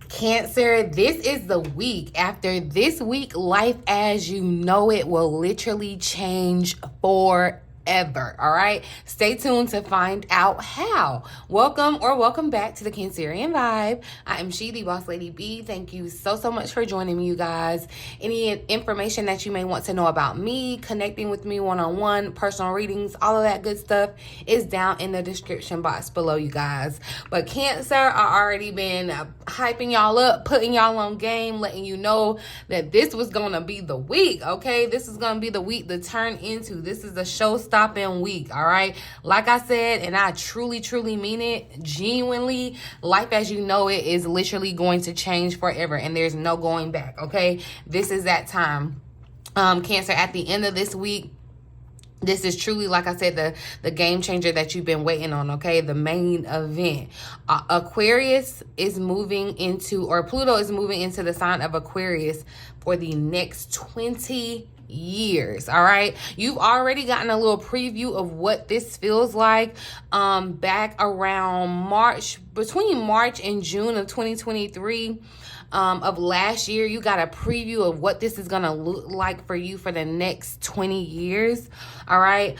Cancer, this is the week. After this week, life as you know it will literally change forever. All right, stay tuned to find out how. Welcome back to the Cancerian Vibe. I am the boss lady B. Thank you so much for joining me, you guys. Any information that you may want to know about me, connecting with me one-on-one, personal readings, all of that good stuff is down in the description box below, you guys. But Cancer, I already been hyping y'all up, putting y'all on game, letting you know that this was gonna be the week. Okay, this is gonna be the week to turn into. This is a showstopping week. All right, like I said, and I truly mean it, genuinely, life as you know it is literally going to change forever, and there's no going back. Okay, this is that time. Cancer, at the end of this week, this is truly, like I said, the game changer that you've been waiting on, okay? The main event. Aquarius is moving into, or Pluto is moving into the sign of Aquarius for the next 20 years. All right, you've already gotten a little preview of what this feels like back around March, between March and June of 2023 of last year. You got a preview of what this is gonna look like for you for the next 20 years. All right,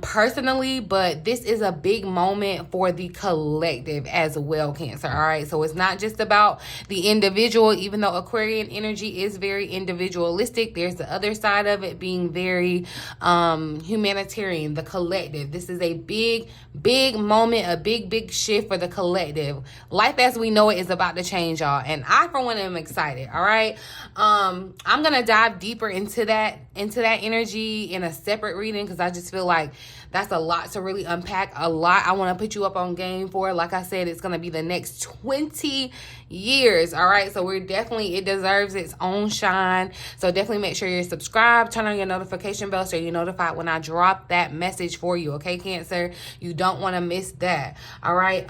personally, but this is a big moment for the collective as well, Cancer. All right, so it's not just about the individual, even though Aquarian energy is very individualistic. There's the other side of it being very humanitarian, the collective. This is a big moment, a big shift for the collective. Life as we know it is about to change, y'all, and I for one am excited. All right, I'm gonna dive deeper into that energy in a separate reading, because I just feel like that's a lot to really unpack, a lot I want to put you up on game for. Like I said, it's gonna be the next 20 years. All right, so it deserves its own shine. So definitely make sure you're subscribed, turn on your notification bell so you're notified when I drop that message for you. Okay, Cancer, you don't want to miss that. All right,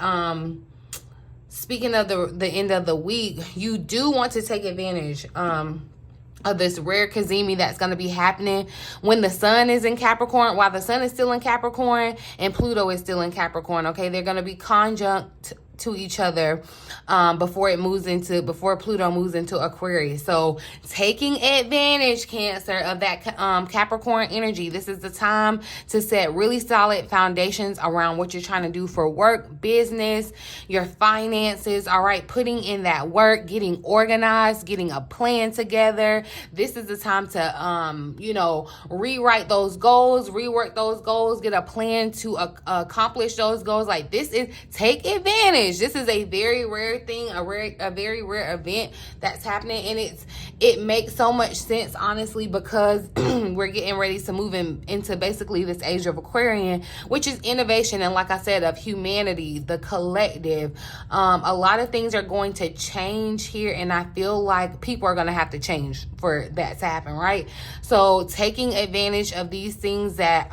speaking of the end of the week, you do want to take advantage of this rare Cazimi that's going to be happening when the sun is in Capricorn, while the sun is still in Capricorn and Pluto is still in Capricorn. Okay, they're going to be conjunct to each other before Pluto moves into Aquarius. So taking advantage, Cancer, of that Capricorn energy. This is the time to set really solid foundations around what you're trying to do for work, business, your finances. All right, putting in that work, getting organized, getting a plan together. This is the time to rewrite those goals, rework those goals, get a plan to accomplish those goals. Like, this is, take advantage. This is a very rare thing, a very rare event that's happening, and it makes so much sense, honestly, because we're getting ready to move into basically this age of Aquarian, which is innovation and, like I said, of humanity, the collective. A lot of things are going to change here, and I feel like people are going to have to change for that to happen, right? So taking advantage of these things that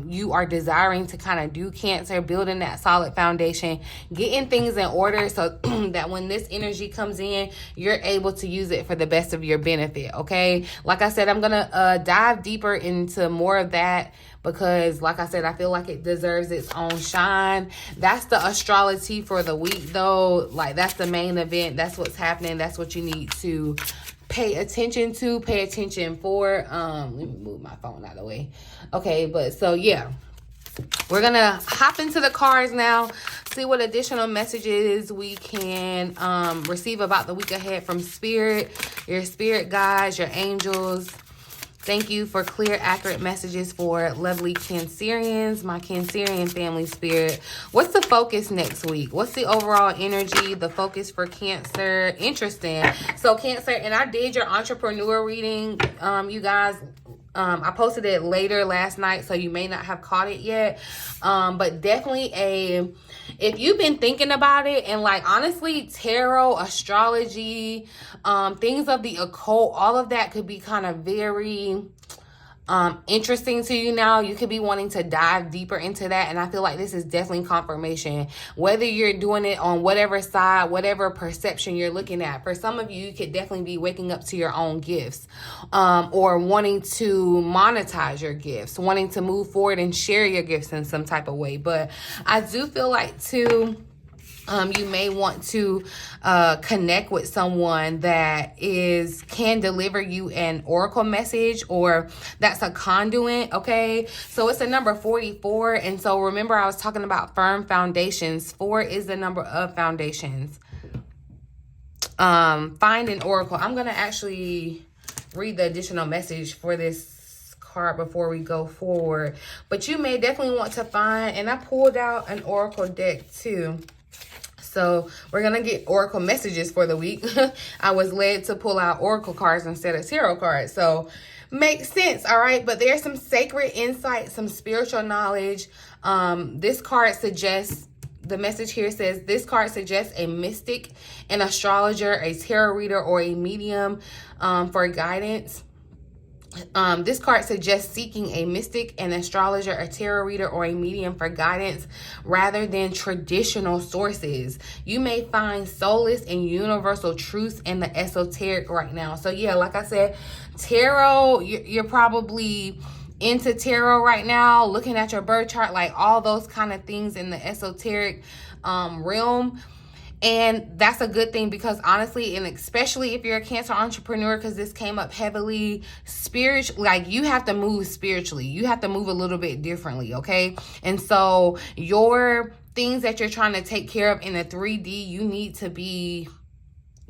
you are desiring to kind of do, Cancer, building that solid foundation, getting things in order so that when this energy comes in, you're able to use it for the best of your benefit. Okay, like I said, I'm gonna dive deeper into more of that, because like I said, I feel like it deserves its own shine. That's the AstroloTEA for the week, though. Like, that's the main event. That's what's happening. That's what you need to pay attention to, pay attention for. Let me move my phone out of the way. Okay, but so yeah, we're gonna hop into the cards now, see what additional messages we can receive about the week ahead from Spirit, your spirit guides, your angels. Thank you for clear, accurate messages for lovely Cancerians, my Cancerian family, Spirit. What's the focus next week? What's the overall energy, the focus for Cancer? Interesting. So Cancer, and I did your entrepreneur reading, you guys. I posted it later last night, so you may not have caught it yet. But definitely if you've been thinking about it, and like, honestly, tarot, astrology, things of the occult, all of that could be kind of very interesting to you now. You could be wanting to dive deeper into that, and I feel like this is definitely confirmation, whether you're doing it on whatever side, whatever perception you're looking at. For some of you, you could definitely be waking up to your own gifts, or wanting to monetize your gifts, wanting to move forward and share your gifts in some type of way. But I do feel like too, You may want to connect with someone that can deliver you an oracle message, or that's a conduit, okay? So it's a number 44. And so remember, I was talking about firm foundations. 4 is the number of foundations. Find an oracle. I'm going to actually read the additional message for this card before we go forward. But you may definitely want to find, and I pulled out an oracle deck too. So we're going to get oracle messages for the week. I was led to pull out oracle cards instead of tarot cards. So makes sense, all right? But there's some sacred insight, some spiritual knowledge. This card suggests, the message here says, this card suggests a mystic, an astrologer, a tarot reader, or a medium for guidance. This card suggests seeking a mystic, an astrologer, a tarot reader, or a medium for guidance rather than traditional sources. You may find solace and universal truths in the esoteric right now. So yeah, like I said, tarot, you're probably into tarot right now, looking at your birth chart, like all those kind of things in the esoteric realm. And that's a good thing, because honestly, and especially if you're a Cancer entrepreneur, because this came up heavily, spiritual, like you have to move spiritually. You have to move a little bit differently, okay? And so your things that you're trying to take care of in the 3D, you need to be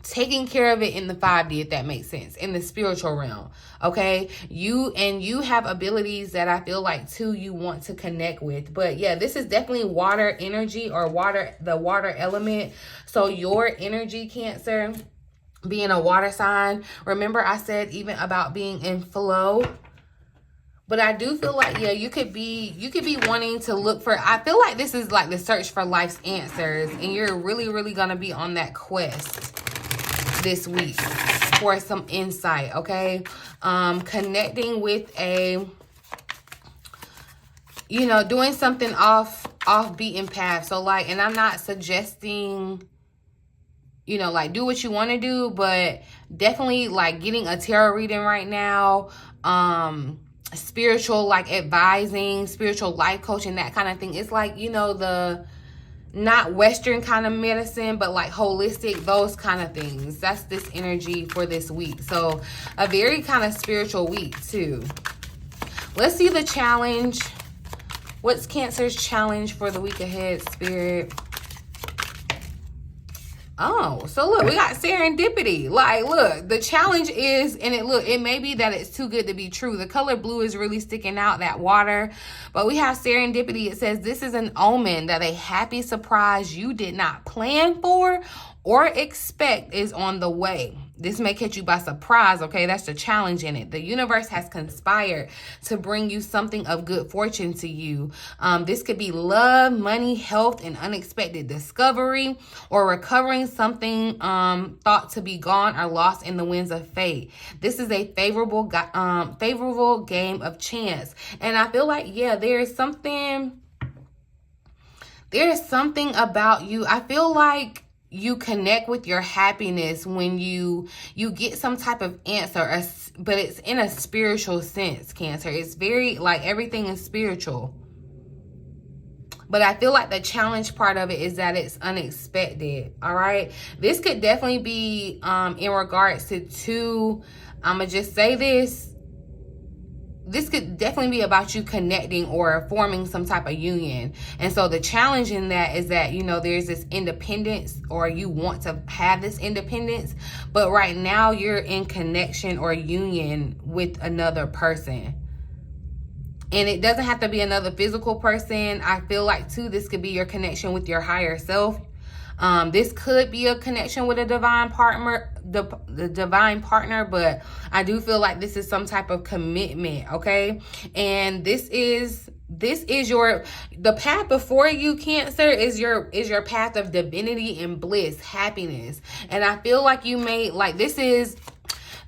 taking care of it in the 5D, if that makes sense, in the spiritual realm, okay? You have abilities that I feel like too you want to connect with. But yeah, this is definitely water energy, or the water element. So your energy, Cancer, being a water sign, remember I said even about being in flow. But I do feel like, yeah, you could be wanting to look for, I feel like this is like the search for life's answers, and you're really, really going to be on that quest this week for some insight, okay? Connecting with a, doing something off beaten path. So like, and I'm not suggesting, like do what you want to do, but definitely like getting a tarot reading right now, spiritual, like advising, spiritual life coaching, that kind of thing. It's like, the not Western kind of medicine, but like holistic, those kind of things. That's this energy for this week. So a very kind of spiritual week too. Let's see the challenge. What's Cancer's challenge for the week ahead, Spirit? Oh, so look, we got serendipity. Like, look, the challenge is, and it may be that it's too good to be true. The color blue is really sticking out, that water. But we have serendipity. It says this is an omen that a happy surprise you did not plan for or expect is on the way. This may catch you by surprise, okay? That's the challenge in it. The universe has conspired to bring you something of good fortune to you. This could be love, money, health, and unexpected discovery, or recovering something thought to be gone or lost in the winds of fate. This is a favorable game of chance. And I feel like, yeah, there's something about you. I feel like you connect with your happiness when you get some type of answer, but it's in a spiritual sense, Cancer. It's very, like, everything is spiritual. But I feel like the challenge part of it is that it's unexpected, all right? This could definitely be in regards to I'm going to just say this. This could definitely be about you connecting or forming some type of union. And so the challenge in that is that, there's this independence, or you want to have this independence, but right now you're in connection or union with another person. And it doesn't have to be another physical person. I feel like too, this could be your connection with your higher self. This could be a connection with a divine partner, the divine partner, but I do feel like this is some type of commitment, okay? And this is the path before you, Cancer, is your path of divinity and bliss, happiness. And I feel like you may, like, this is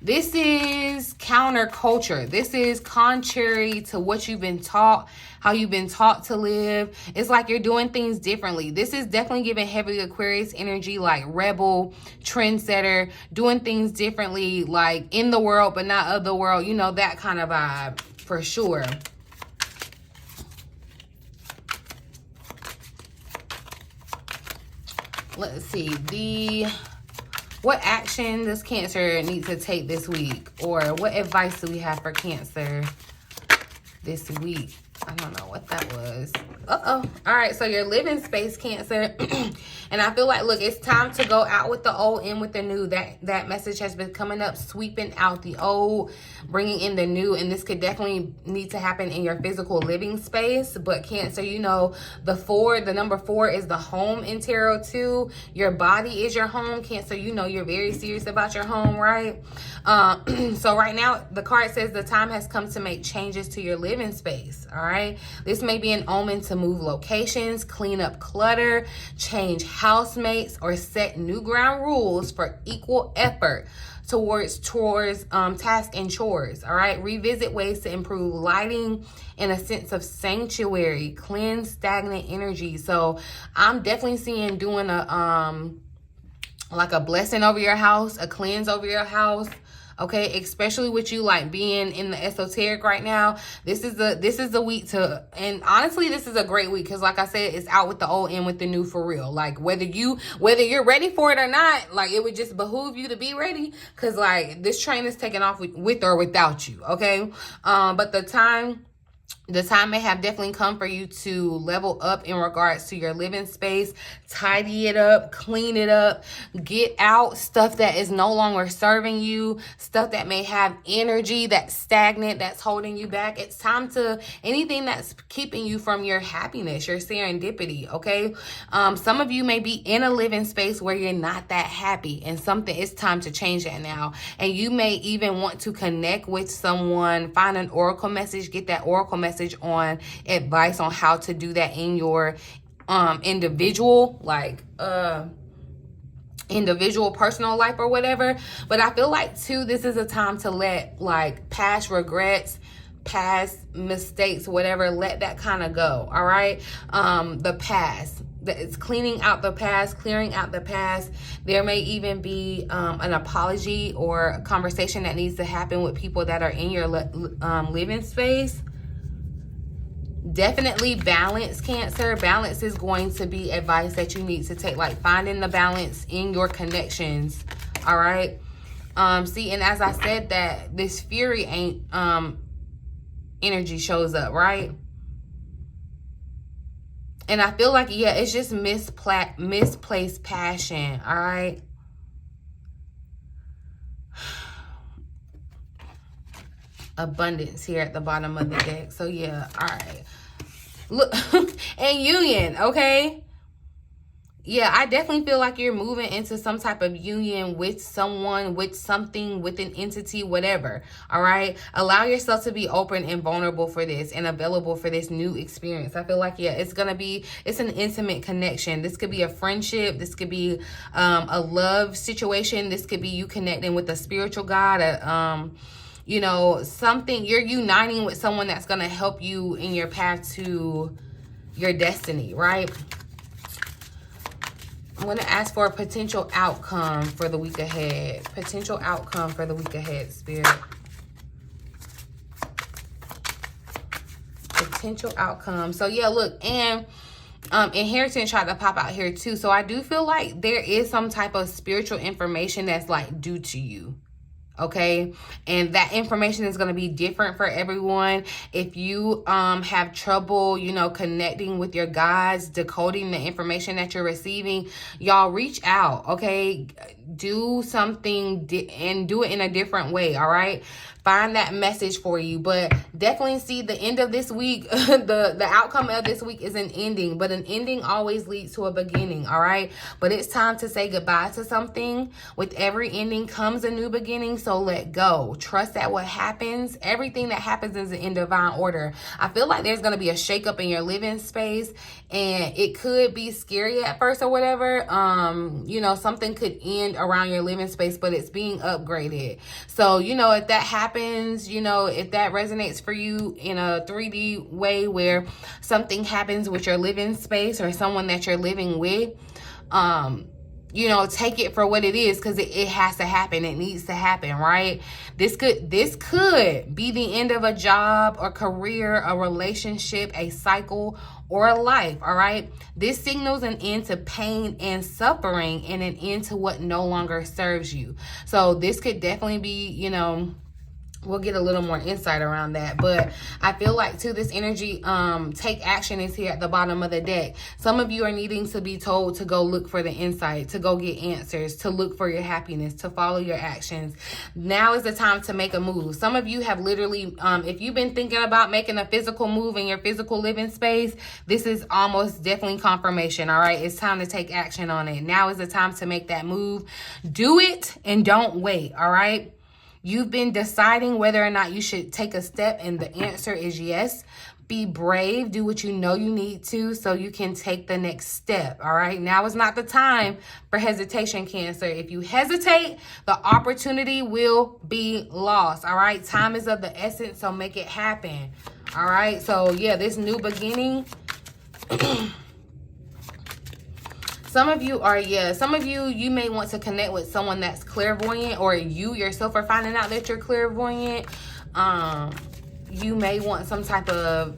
counterculture. This is contrary to what you've been taught, how you've been taught to live. It's like you're doing things differently. This is definitely giving heavy Aquarius energy, like rebel, trendsetter, doing things differently, like in the world but not of the world, that kind of vibe for sure. let's see, what action does Cancer need to take this week? Or what advice do we have for Cancer this week? I don't know what that was. All right, so your living space, Cancer. And I feel like, look, it's time to go out with the old, in with the new. That message has been coming up, sweeping out the old, bringing in the new. And this could definitely need to happen in your physical living space. But Cancer, you know, the number 4 is the home in tarot too. Your body is your home, Cancer. You know, you're very serious about your home, right? So right now, the card says the time has come to make changes to your living space, all right? This may be an omen to move locations, clean up clutter, change housemates, or set new ground rules for equal effort towards tasks and chores, all right? Revisit ways to improve lighting and a sense of sanctuary, cleanse stagnant energy. So I'm definitely seeing doing like a blessing over your house, a cleanse over your house. Okay, especially with you like being in the esoteric right now. This is the week to, and honestly, this is a great week because, like I said, it's out with the old, in with the new for real. Like whether you're ready for it or not, like it would just behoove you to be ready because like this train is taking off with or without you. Okay, but the time may have definitely come for you to level up in regards to your living space, tidy it up, clean it up, get out stuff that is no longer serving you, stuff that may have energy that's stagnant, that's holding you back. It's time to, anything that's keeping you from your happiness, your serendipity, okay? Some of you may be in a living space where you're not that happy, and it's time to change that now. And you may even want to connect with someone, find an oracle message, get that oracle message on advice on how to do that in your individual personal life or whatever. But I feel like too, this is a time to let like past regrets, past mistakes, whatever, let that kind of go. All right, the past, it's cleaning out the past, clearing out the past. There may even be an apology or a conversation that needs to happen with people that are in your living space. Definitely balance, Cancer. Balance is going to be advice that you need to take, like finding the balance in your connections. All right. See, and as I said, that this fury ain't energy shows up, right? And I feel like, yeah, it's just misplaced passion. All right. Abundance here at the bottom of the deck. So yeah, all right. Look, and union, okay? Yeah, I definitely feel like you're moving into some type of union with someone, with something, with an entity, whatever, all right? Allow yourself to be open and vulnerable for this and available for this new experience. I feel like, yeah, it's an intimate connection. This could be a friendship. This could be a love situation. This could be you connecting with a spiritual God, you know, something, you're uniting with someone that's going to help you in your path to your destiny, right? I'm going to ask for a potential outcome for the week ahead. Potential outcome for the week ahead, Spirit. Potential outcome. So, yeah, look, and inheritance tried to pop out here too. So, I do feel like there is some type of spiritual information that's like due to you. Okay, and that information is going to be different for everyone. If you have trouble, you know, connecting with your guides, decoding the information that you're receiving, y'all reach out. Okay, do something and do it in a different way. All right, find that message for you. But definitely see the end of this week. the outcome of this week is an ending, but an ending always leads to a beginning. All right, but it's time to say goodbye to something. With every ending comes a new beginning. So let go. Trust that what happens, everything that happens is in divine order. I feel like there's going to be a shakeup in your living space, and it could be scary at first or whatever. You know, something could end around your living space, but it's being upgraded. So, you know, if that happens, you know, if that resonates for you in a 3D way where something happens with your living space or someone that you're living with, you know, take it for what it is, because it has to happen. It needs to happen, right? This could be the end of a job, or career, a relationship, a cycle, or a life, all right? This signals an end to pain and suffering, and an end to what no longer serves you. So this could definitely be, you know, we'll get a little more insight around that. But I feel like too, this energy, take action is here at the bottom of the deck. Some of you are needing to be told to go look for the insight, to go get answers, to look for your happiness, to follow your actions. Now is the time to make a move. Some of you have literally, if you've been thinking about making a physical move in your physical living space, this is almost definitely confirmation, all right? It's time to take action on it. Now is the time to make that move. Do it and don't wait, all right? You've been deciding whether or not you should take a step, and the answer is yes. Be brave. Do what you know you need to so you can take the next step, all right? Now is not the time for hesitation, Cancer. If you hesitate, the opportunity will be lost, all right? Time is of the essence, so make it happen, all right? So, yeah, this new beginning... Some of you, you may want to connect with someone that's clairvoyant, or you yourself are finding out that you're clairvoyant. You may want some type of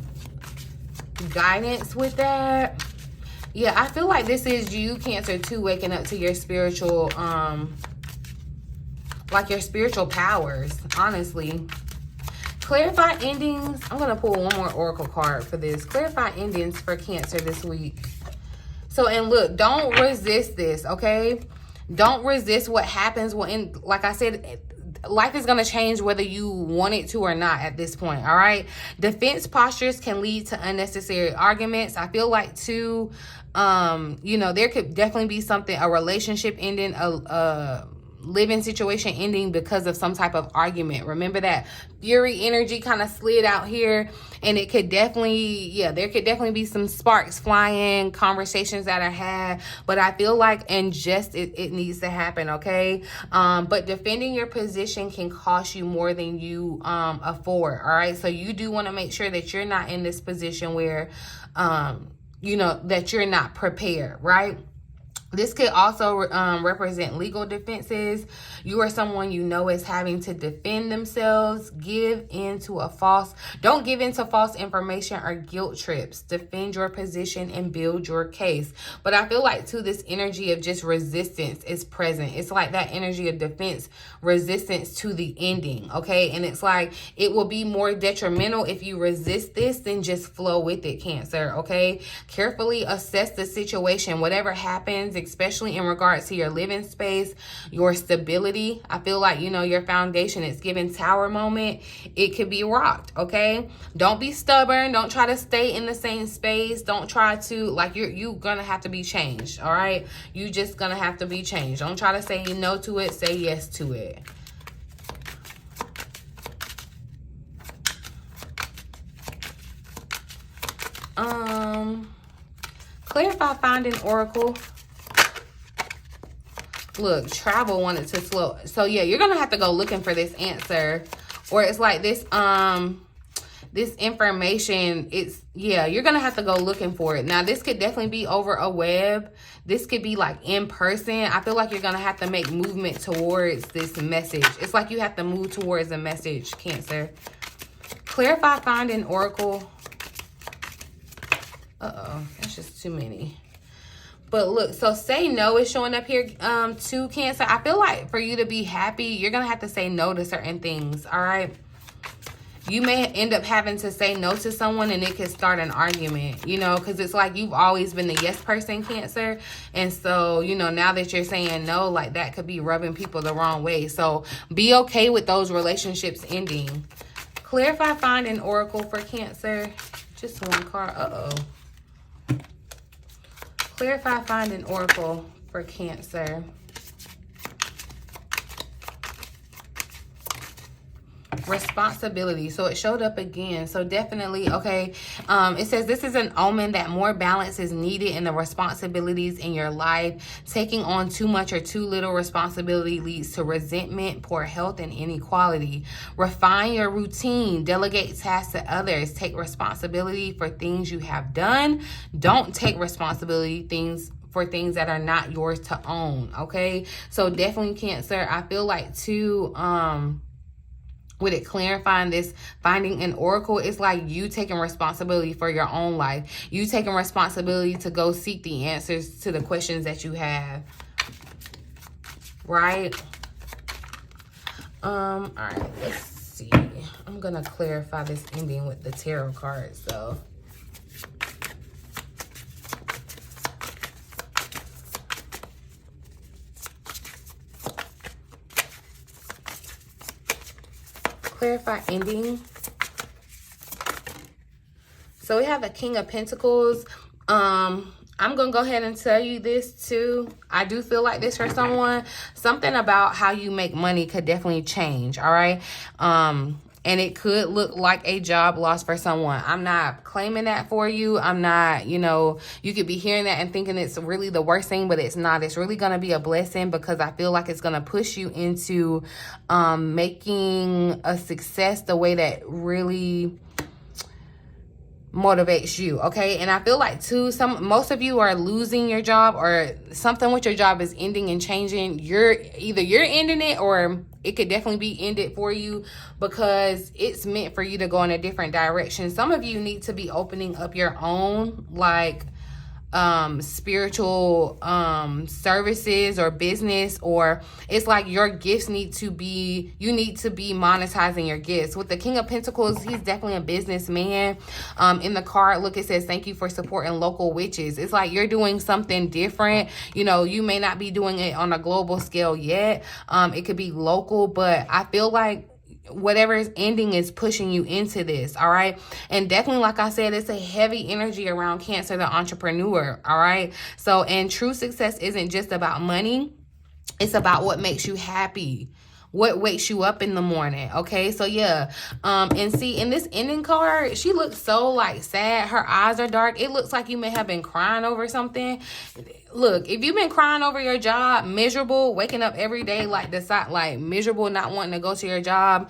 guidance with that. Yeah, I feel like this is you, Cancer, too, waking up to your spiritual, like your spiritual powers, honestly. Clarify endings. I'm going to pull one more oracle card for this. Clarify endings for Cancer this week. So, and look, don't resist this, okay? Don't resist what happens when, like I said, life is going to change whether you want it to or not at this point, all right? Defense postures can lead to unnecessary arguments. I feel like, too, you know, there could definitely be something, a relationship ending, a living situation ending because of some type of argument. Remember that Fury energy kind of slid out here, and it could definitely, yeah, there could definitely be some sparks flying, conversations that are had, but I feel like it needs to happen, okay? But defending your position can cost you more than you afford, all right? So you do want to make sure that you're not in this position where, you know, that you're not prepared, right? This could also represent legal defenses. You are someone you know is having to defend themselves. Don't give in to false information or guilt trips. Defend your position and build your case. But I feel like, too, this energy of just resistance is present. It's like that energy of defense, resistance to the ending, okay? And it's like it will be more detrimental if you resist this than just flow with it, Cancer, okay? Carefully assess the situation. Whatever happens, especially in regards to your living space, your stability. I feel like, you know, your foundation is given Tower moment. It could be rocked, okay? Don't be stubborn. Don't try to stay in the same space. Don't try to, like, you're gonna have to be changed, all right? You just gonna have to be changed. Don't try to say no to it. Say yes to it. Clarify finding oracle. Look, travel wanted to slow. So yeah, you're gonna have to go looking for this answer, or it's like this this information, you're gonna have to go looking for it. Now this could definitely be over a web. This could be like in person. I feel like you're gonna have to make movement towards this message. It's like you have to move towards a message, Cancer. Clarify finding oracle. That's just too many. But look, so say no is showing up here to Cancer. I feel like for you to be happy, you're going to have to say no to certain things, all right? You may end up having to say no to someone, and it could start an argument, you know, because it's like you've always been the yes person, Cancer. And so, you know, now that you're saying no, like that could be rubbing people the wrong way. So be okay with those relationships ending. Clarify finding oracle for Cancer. Just one card. Clarify finding oracle for Cancer. Responsibility. So it showed up again. So definitely, okay. It says this is an omen that more balance is needed in the responsibilities in your life. Taking on too much or too little responsibility leads to resentment, poor health, and inequality. Refine your routine. Delegate tasks to others. Take responsibility for things you have done. Don't take responsibility for things that are not yours to own, okay? So definitely Cancer, I feel like too, with it clarifying this, finding an oracle, it's like you taking responsibility for your own life. You taking responsibility to go seek the answers to the questions that you have, right? All right, let's see. I'm gonna clarify this ending with the tarot cards, so. Clarify ending. So we have the King of Pentacles. I'm gonna go ahead and tell you this too. I do feel like this for someone. Something about how you make money could definitely change, all right? And it could look like a job loss for someone. I'm not claiming that for you. I'm not, you know, you could be hearing that and thinking it's really the worst thing, but it's not. It's really going to be a blessing, because I feel like it's going to push you into making a success the way that really motivates you, okay? And I feel like too, most of you are losing your job, or something with your job is ending and changing. You're ending it, or it could definitely be ended for you, because it's meant for you to go in a different direction. Some of you need to be opening up your own, like, spiritual services or business, or it's like your gifts need to be, you need to be monetizing your gifts. With the King of Pentacles, he's definitely a businessman. In the card, look, it says thank you for supporting local witches. It's like you're doing something different. You know, you may not be doing it on a global scale yet. It could be local, but I feel like whatever is ending is pushing you into this, all right? And definitely, like I said, it's a heavy energy around Cancer, the entrepreneur, all right? So, and true success isn't just about money. It's about what makes you happy, what wakes you up in the morning, okay? So yeah, and see, in this ending card, she looks so like sad. Her eyes are dark. It looks like you may have been crying over something. Look, if you've been crying over your job, miserable, waking up every day like miserable, not wanting to go to your job,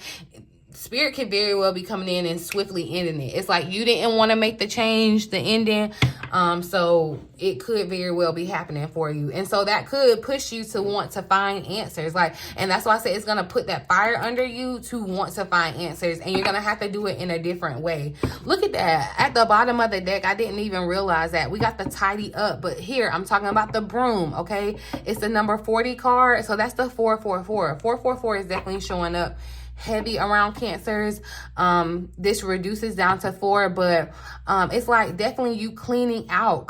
Spirit could very well be coming in and swiftly ending it. It's like you didn't want to make the change, the ending. So it could very well be happening for you. And so that could push you to want to find answers. Like, and that's why I say it's going to put that fire under you to want to find answers. And you're going to have to do it in a different way. Look at that. At the bottom of the deck, I didn't even realize that. We got the tidy up. But here, I'm talking about the broom, okay? It's the number 40 card. So that's the 444. 444 is definitely showing up heavy around Cancers. This reduces down to 4, but it's like definitely you clearing out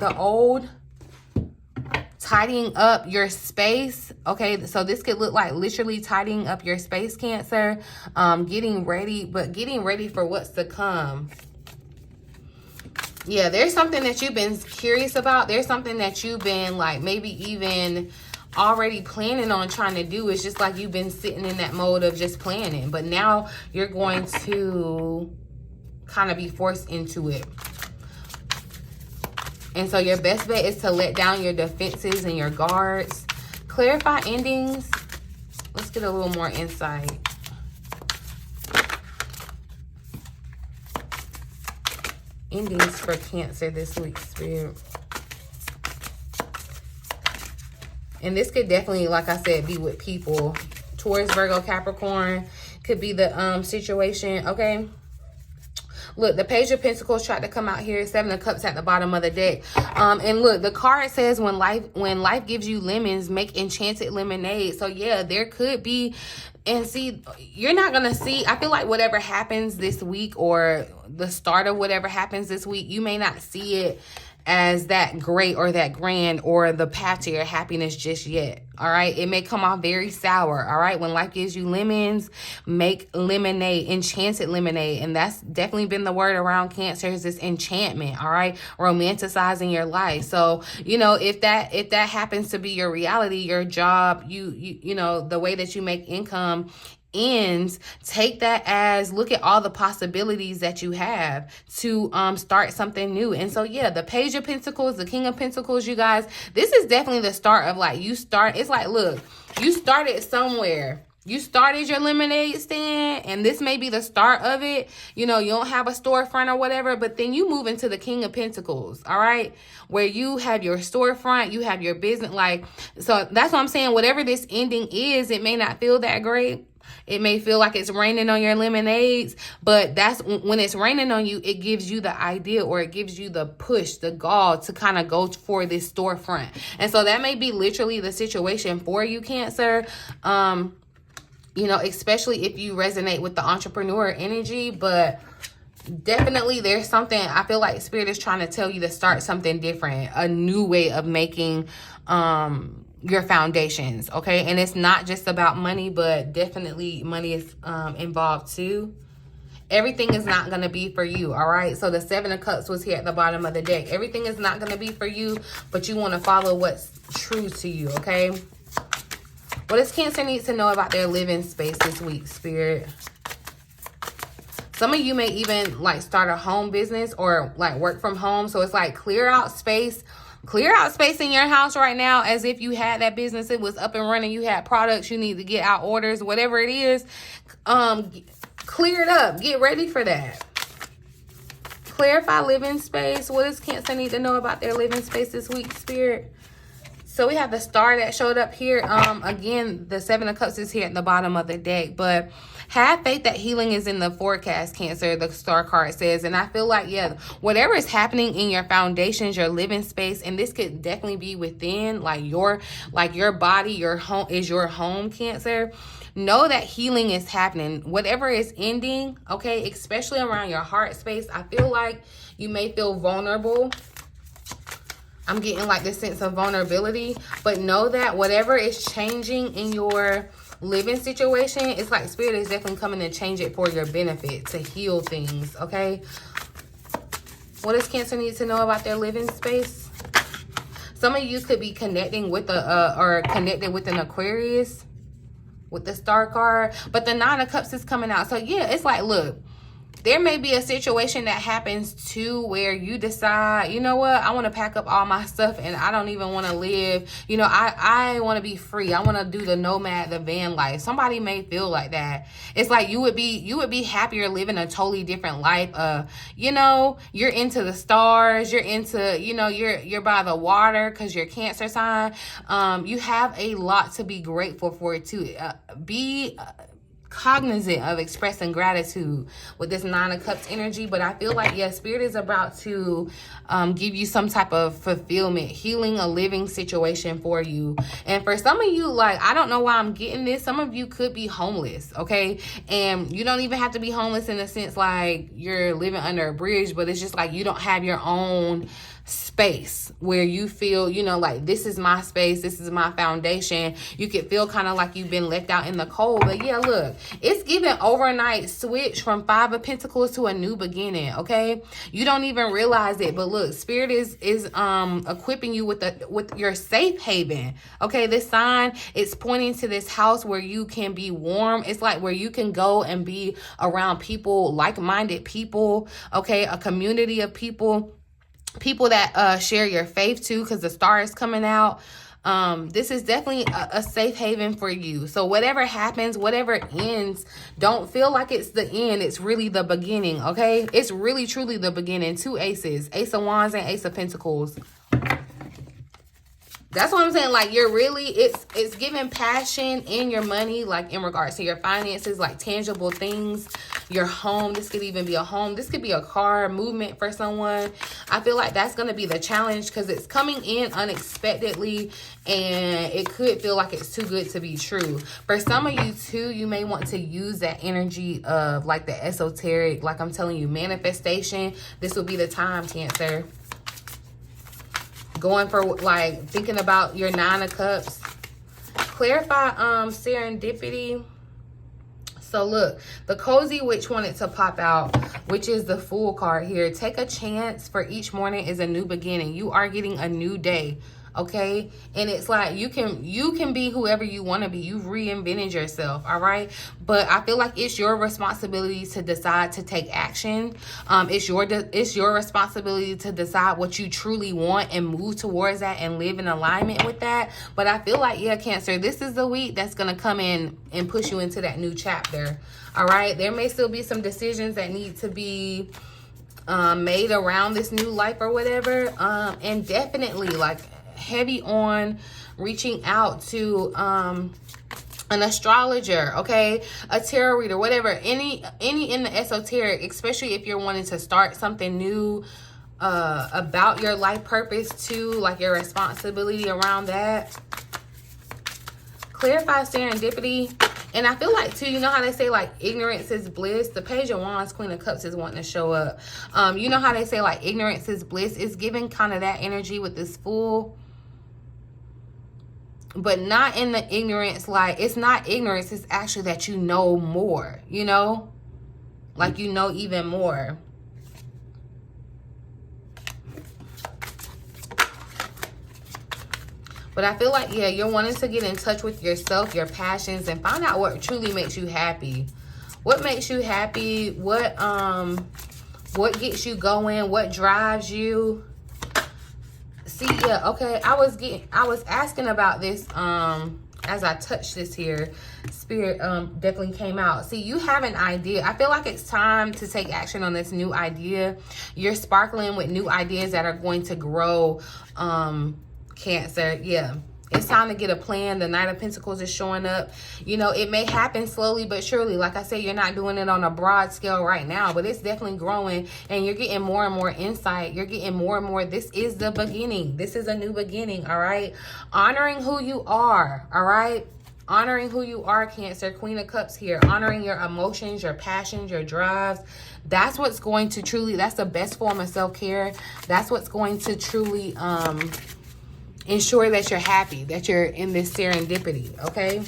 the old, tidying up your space, okay? So this could look like literally tidying up your space, Cancer, getting ready for what's to come. Yeah, there's something that you've been curious about. There's something that you've been like maybe even already planning on trying to do. It's just like you've been sitting in that mode of just planning, but now you're going to kind of be forced into it. And so your best bet is to let down your defenses and your guards. Clarify endings. Let's get a little more insight. Endings for Cancer this week, Spirit. And this could definitely, like I said, be with people. Taurus, Virgo, Capricorn could be the situation, okay? Look, the Page of Pentacles tried to come out here. 7 of Cups at the bottom of the deck. And look, the card says when life gives you lemons, make enchanted lemonade. So yeah, there could be, and see, you're not going to see, I feel like whatever happens this week, or the start of whatever happens this week, you may not see it as that great or that grand or the path to your happiness just yet, all right? It may come off very sour, all right? When life gives you lemons, make lemonade, enchanted lemonade. And that's definitely been the word around Cancer, is this enchantment, all right? Romanticizing your life. So, you know, if that happens to be your reality, your job, you know, the way that you make income ends, take that as, look at all the possibilities that you have to start something new. And so yeah, the Page of Pentacles, the King of Pentacles, you guys, this is definitely the start of like, it's like, look, you started somewhere You started your lemonade stand, and this may be the start of it. You know, you don't have a storefront or whatever, but then you move into the King of Pentacles, all right? Where you have your storefront, you have your business. Like, so that's what I'm saying. Whatever this ending is, it may not feel that great. It may feel like it's raining on your lemonades, but that's when it's raining on you, it gives you the idea, or it gives you the push, the gall to kind of go for this storefront. And so that may be literally the situation for you, Cancer. You know, especially if you resonate with the entrepreneur energy, but definitely there's something, I feel like Spirit is trying to tell you to start something different, a new way of making your foundations, okay? And it's not just about money, but definitely money is involved too. Everything is not going to be for you, all right? So the Seven of Cups was here at the bottom of the deck. Everything is not going to be for you, but you want to follow what's true to you, okay? What does Cancer need to know about their living space this week, Spirit? Some of you may even like start a home business or like work from home. So it's like clear out space. Clear out space in your house right now as if you had that business. It was up and running. You had products. You need to get out orders, whatever it is. Clear it up. Get ready for that. Clarify living space. What does Cancer need to know about their living space this week, Spirit? So we have the star that showed up here. Again, the Seven of Cups is here at the bottom of the deck. But have faith that healing is in the forecast, Cancer, the star card says. And I feel like, yeah, whatever is happening in your foundations, your living space, and this could definitely be within like your body, your home is your home, Cancer. Know that healing is happening. Whatever is ending, okay, especially around your heart space, I feel like you may feel vulnerable. I'm getting like this sense of vulnerability, but know that whatever is changing in your living situation, it's like Spirit is definitely coming to change it for your benefit, to heal things, okay? What does Cancer need to know about their living space? Some of you could be connecting with or connected with an Aquarius with the star card, but the Nine of Cups is coming out. So yeah, it's like, look, there may be a situation that happens too where you decide, you know what, I want to pack up all my stuff and I don't even want to live. You know, I want to be free. I want to do the nomad, the van life. Somebody may feel like that. It's like you would be happier living a totally different life. You know, you're into the stars. You're into, you know, you're by the water because you're Cancer sign. You have a lot to be grateful for too. Be cognizant of expressing gratitude with this Nine of Cups energy. But I feel like, yeah, Spirit is about to give you some type of fulfillment, healing a living situation for you. And for some of you, like, I don't know why I'm getting this. Some of you could be homeless, okay? And you don't even have to be homeless in the sense like you're living under a bridge, but it's just like you don't have your own space where you feel, you know, like this is my space, this is my foundation. You could feel kind of like you've been left out in the cold. But yeah, look, it's giving overnight switch from Five of Pentacles to a new beginning, okay? You don't even realize it, but look, Spirit is equipping you with your safe haven, okay? This sign, it's pointing to this house where you can be warm. It's like where you can go and be around people, like-minded people, okay? A community of people that share your faith too, because the star is coming out. This is definitely a safe haven for you. So whatever happens, whatever ends, don't feel like it's the end. It's really the beginning, okay? It's really truly the beginning. Two aces, Ace of Wands and Ace of Pentacles. That's what I'm saying. Like, you're really, it's giving passion in your money, like in regards to your finances, like tangible things, your home. This could even be a home. This could be a car movement for someone. I feel like that's going to be the challenge because it's coming in unexpectedly and it could feel like it's too good to be true. For some of you too, you may want to use that energy of like the esoteric, like I'm telling you, manifestation. This will be the time, Cancer. Going for like thinking about your Nine of Cups. Clarify serendipity. So look, the cozy witch wanted to pop out, which is the Fool card here. Take a chance, for each morning is a new beginning. You are getting a new day, okay? And it's like you can be whoever you want to be. You've reinvented yourself, all right? But I feel like it's your responsibility to decide to take action. It's your responsibility to decide what you truly want and move towards that and live in alignment with that. But I feel like, yeah, Cancer, this is the week that's going to come in and push you into that new chapter, all right? There may still be some decisions that need to be made around this new life or whatever, and definitely like heavy on reaching out to an astrologer, okay, a tarot reader, whatever, any in the esoteric, especially if you're wanting to start something new about your life purpose too, like your responsibility around that. Clarify serendipity. And I feel like, too, you know how they say, like, ignorance is bliss? The Page of Wands, Queen of Cups is wanting to show up. You know how they say, like, ignorance is bliss? It's giving kind of that energy with this Fool. But not in the ignorance, like, it's not ignorance. It's actually that you know more, you know? Like, you know even more. But I feel like, yeah, you're wanting to get in touch with yourself, your passions, and find out what truly makes you happy. What makes you happy? What gets you going? What drives you? See, yeah, okay. I was asking about this as I touched this here. Spirit definitely came out. See, you have an idea. I feel like it's time to take action on this new idea. You're sparkling with new ideas that are going to grow. Cancer, yeah, it's time to get a plan. The Knight of Pentacles is showing up. You know, it may happen slowly but surely. Like I said, you're not doing it on a broad scale right now, but it's definitely growing, and you're getting more and more insight. You're getting more and more. This is the beginning. This is a new beginning, all right? Honoring who you are, all right? Honoring who you are, Cancer. Queen of Cups here. Honoring your emotions, your passions, your drives. That's what's going to truly, that's the best form of self-care. That's what's going to truly ensure that you're happy, that you're in this serendipity, okay?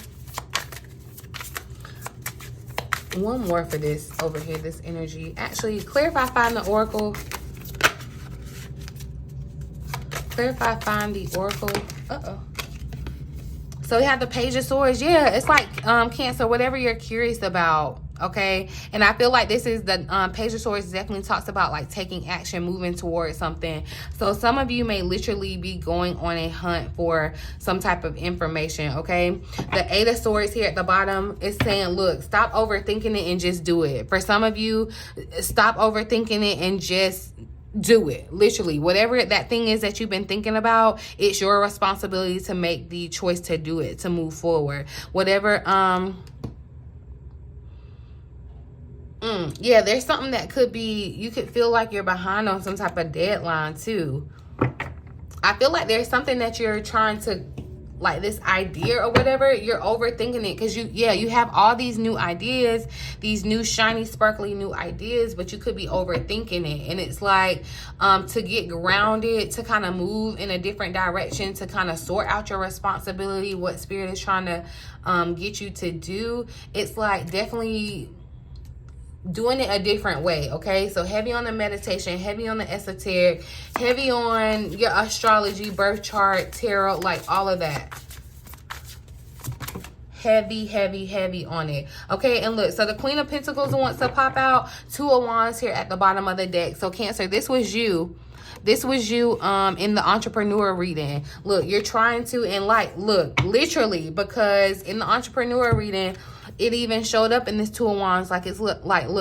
One more for this over here, this energy. Actually, clarify, find the Oracle. Clarify, find the Oracle. Uh-oh. So we have the Page of Swords. Yeah, it's like Cancer, whatever you're curious about, okay? And I feel like this is the Page of Swords definitely talks about like taking action, moving towards something. So some of you may literally be going on a hunt for some type of information, okay? The Eight of Swords here at the bottom is saying, look, stop overthinking it and just do it. For some of you, stop overthinking it and just do it. Literally, whatever that thing is that you've been thinking about, it's your responsibility to make the choice to do it, to move forward. Whatever, yeah, there's something that could be, you could feel like you're behind on some type of deadline too. I feel like there's something that you're trying to, like this idea or whatever, you're overthinking it because you have all these new ideas, these new shiny sparkly new ideas, but you could be overthinking it. And it's like to get grounded, to kind of move in a different direction, to kind of sort out your responsibility, what Spirit is trying to get you to do. It's like definitely doing it a different way, okay? So heavy on the meditation, heavy on the esoteric, heavy on your astrology, birth chart, tarot, like all of that. Heavy, heavy, heavy on it, okay? And look, so the Queen of Pentacles wants to pop out. Two of Wands here at the bottom of the deck. So Cancer, this was you. This was you in the entrepreneur reading. Look, you're trying to, and like, look, literally, because in the entrepreneur reading, it even showed up in this Two of Wands. Like, it's look,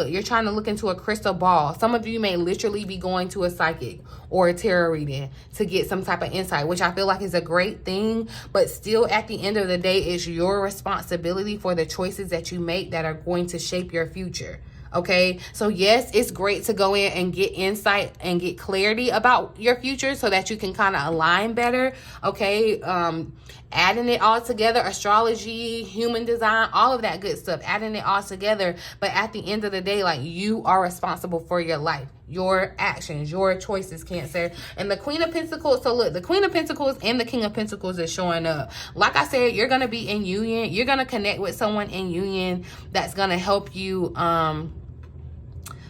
you're trying to look into a crystal ball. Some of you may literally be going to a psychic or a tarot reading to get some type of insight, which I feel like is a great thing. But still, at the end of the day, it's your responsibility for the choices that you make that are going to shape your future. Okay, so yes, it's great to go in and get insight and get clarity about your future so that you can kind of align better. Okay, adding it all together, astrology, human design, all of that good stuff, adding it all together. But at the end of the day, like, you are responsible for your life, your actions, your choices, Cancer. And the Queen of Pentacles, so look, the Queen of Pentacles and the King of Pentacles is showing up. Like I said, you're going to be in union. You're going to connect with someone in union that's going to help you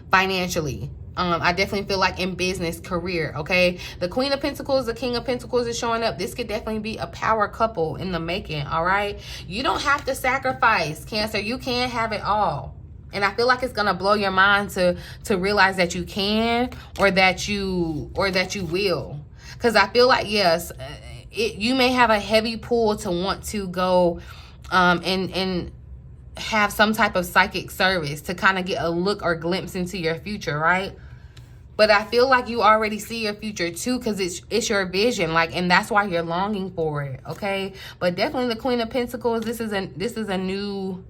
financially. I definitely feel like in business, career, okay? The Queen of Pentacles, the King of Pentacles is showing up. This could definitely be a power couple in the making, all right? You don't have to sacrifice, Cancer. You can have it all. And I feel like it's going to blow your mind to realize that you can or that you will. Because I feel like, yes, you may have a heavy pull to want to go and have some type of psychic service to kind of get a look or glimpse into your future, right? But I feel like you already see your future too, because it's your vision, like, and that's why you're longing for it, okay? But definitely the Queen of Pentacles, this is a new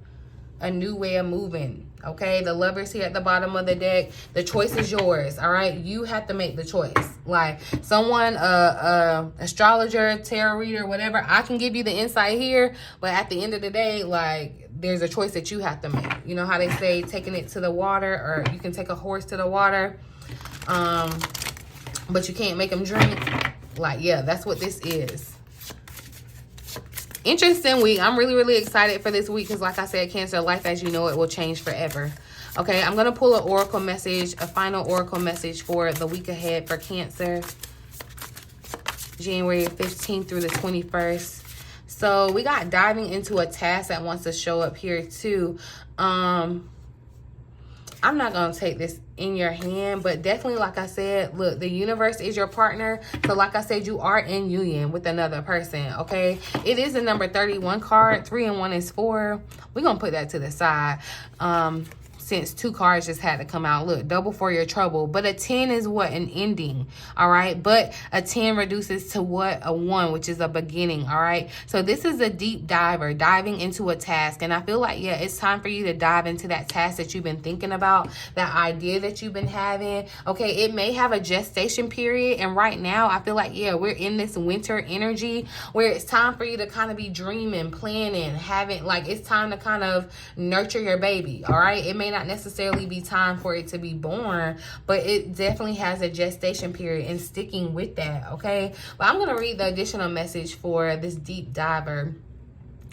way of moving, okay? The Lovers here at the bottom of the deck. The choice is yours, all right? You have to make the choice. Like someone, astrologer, tarot reader, whatever, I can give you the insight here, but at the end of the day, like, there's a choice that you have to make. You know how they say taking it to the water, or you can take a horse to the water, but you can't make them drink. Like, yeah, that's what this is. Interesting week. I'm really, really excited for this week because, like I said, Cancer, life as you know it will change forever. Okay, I'm going to pull an oracle message, a final oracle message for the week ahead for Cancer. January 15th through the 21st. So we got diving into a task that wants to show up here too. I'm not going to take this in your hand, but definitely, like I said, look, the universe is your partner. So like I said, you are in union with another person, okay? It is a number 31 card. 3 and 1 is 4. We're going to put that to the side. Since 2 cards just had to come out. Look, double for your trouble. But a 10 is what? An ending, all right? But a 10 reduces to what? A 1, which is a beginning, all right? So this is a deep diver, diving into a task. And I feel like, yeah, it's time for you to dive into that task that you've been thinking about, that idea that you've been having, okay? It may have a gestation period. And right now, I feel like, yeah, we're in this winter energy where it's time for you to kind of be dreaming, planning, having, like, it's time to kind of nurture your baby, all right? It may not necessarily be time for it to be born, but it definitely has a gestation period, and sticking with that, okay? But I'm going to read the additional message for this deep diver.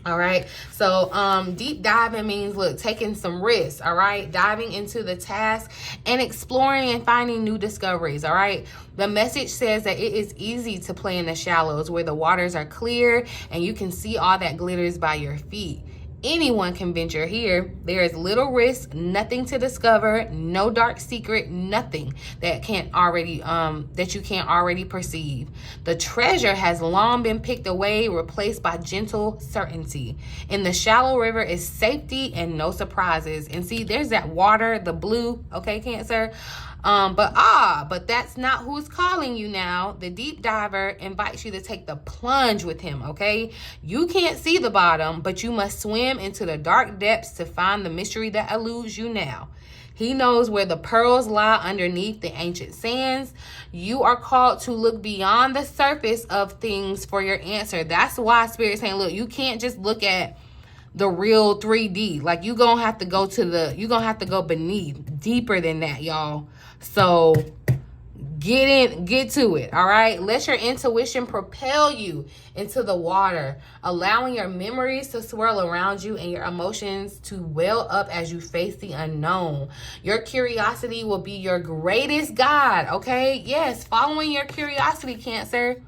All right, so deep diving means, look, taking some risks, all right, diving into the task and exploring and finding new discoveries, all right. The message says that it is easy to play in the shallows where the waters are clear and you can see all that glitters by your feet. Anyone can venture here. There is little risk, nothing to discover, no dark secret, nothing that that you can't already perceive. The treasure has long been picked away, replaced by gentle certainty. In the shallow river is safety and no surprises. And see, there's that water, the blue, okay, Cancer? But that's not who's calling you now. The deep diver invites you to take the plunge with him, okay? You can't see the bottom, but you must swim into the dark depths to find the mystery that eludes you now. He knows where the pearls lie underneath the ancient sands. You are called to look beyond the surface of things for your answer. That's why Spirit's saying, look, you can't just look at the real 3D. Like, you're gonna have to go beneath, deeper than that, y'all. So get to it, all right? Let your intuition propel you into the water, allowing your memories to swirl around you and your emotions to well up as you face the unknown. Your curiosity will be your greatest guide, okay? Yes, following your curiosity, Cancer.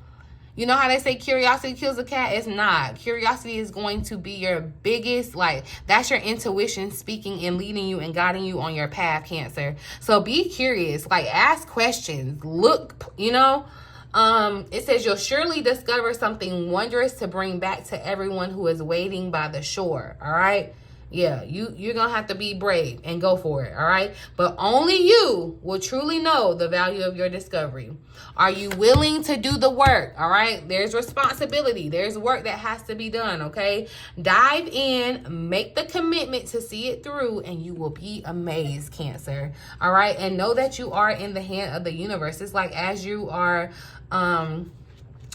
You know how they say curiosity kills a cat? It's not. Curiosity is going to be your biggest, like, that's your intuition speaking and leading you and guiding you on your path, Cancer. So be curious, like, ask questions, look, you know. It says you'll surely discover something wondrous to bring back to everyone who is waiting by the shore, all right? Yeah, you're going to have to be brave and go for it, all right? But only you will truly know the value of your discovery. Are you willing to do the work, all right? There's responsibility. There's work that has to be done, okay? Dive in, make the commitment to see it through, and you will be amazed, Cancer, all right? And know that you are in the hand of the universe. It's like as you are...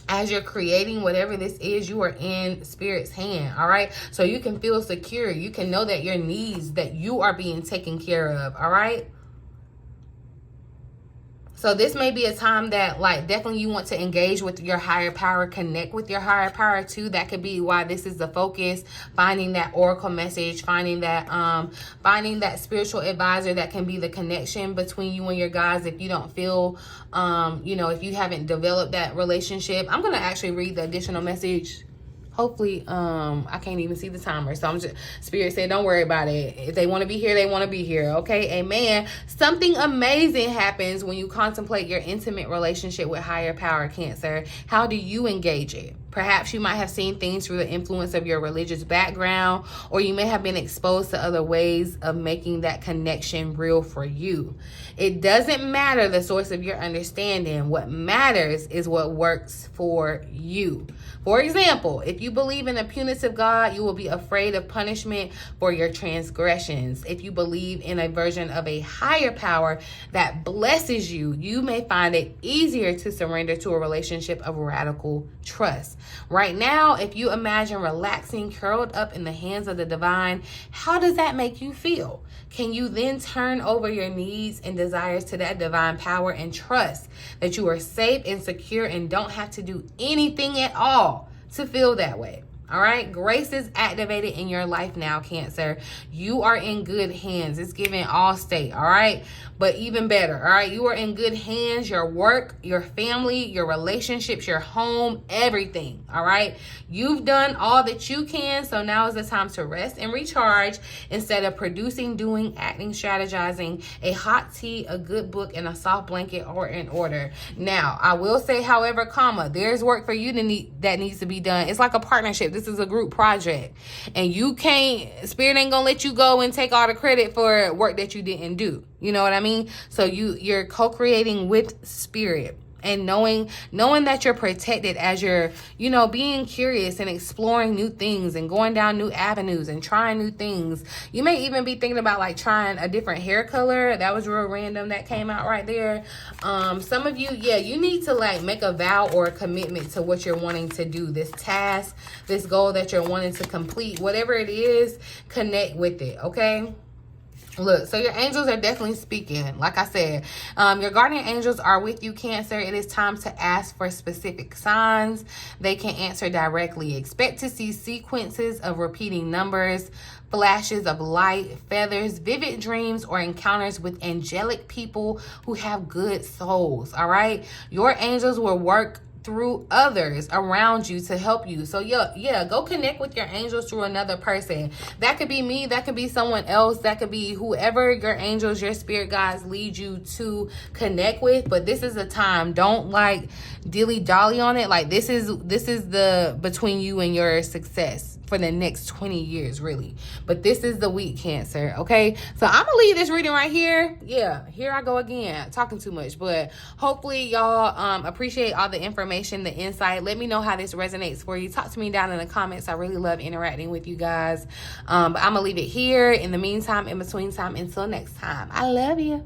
as you're creating whatever this is, you are in Spirit's hand, all right? So you can feel secure. You can know that your needs, that you are being taken care of, all right? So this may be a time that, like, definitely you want to engage with your higher power, connect with your higher power too. That could be why this is the focus, finding that oracle message, finding that spiritual advisor that can be the connection between you and your guys. If you don't feel, if you haven't developed that relationship. I'm going to actually read the additional message. Hopefully, I can't even see the timer. So I'm just, Spirit said, don't worry about it. If they want to be here, they want to be here. Okay, amen. Something amazing happens when you contemplate your intimate relationship with higher power, Cancer. How do you engage it? Perhaps you might have seen things through the influence of your religious background, or you may have been exposed to other ways of making that connection real for you. It doesn't matter the source of your understanding. What matters is what works for you. For example, if you believe in a punitive God, you will be afraid of punishment for your transgressions. If you believe in a version of a higher power that blesses you, you may find it easier to surrender to a relationship of radical trust. Right now, if you imagine relaxing, curled up in the hands of the divine, how does that make you feel? Can you then turn over your needs and desires to that divine power and trust that you are safe and secure and don't have to do anything at all to feel that way? All right, grace is activated in your life now, Cancer. You are in good hands. It's giving all state, all right? But even better, all right? You are in good hands. Your work, your family, your relationships, your home, everything, all right? You've done all that you can, so now is the time to rest and recharge instead of producing, doing, acting, strategizing. A hot tea, a good book, and a soft blanket are in order. Now, I will say, however, there's work for you that needs to be done. It's like a partnership. This is a group project, and Spirit ain't gonna let you go and take all the credit for work that you didn't do. You know what I mean? So you're co-creating with Spirit, and knowing that you're protected as you're, being curious and exploring new things and going down new avenues and trying new things. You may even be thinking about like trying a different hair color. That was real random. That came out right there. Some of you, you need to like make a vow or a commitment to what you're wanting to do. This task, this goal that you're wanting to complete, whatever it is, connect with it. Okay. Look, so your angels are definitely speaking. Like I said, your guardian angels are with you, Cancer. It is time to ask for specific signs. They can answer directly. Expect to see sequences of repeating numbers, flashes of light, feathers, vivid dreams, or encounters with angelic people who have good souls, all right? Your angels will work through others around you to help you. So go connect with your angels through another person. That could be me, that could be someone else, that could be whoever your angels, your spirit guides lead you to connect with. But this is a time, don't like dilly-dally on it. Like this is the between you and your success for the next 20 years, really. But this is the week, Cancer, okay? So I'm gonna leave this reading right here. Here I go again, talking too much. But hopefully y'all appreciate all the information, the insight. Let me know how this resonates for you. Talk to me down in the comments. I really love interacting with you guys. But I'm gonna leave it here. In the meantime, in between time, until next time, I love you.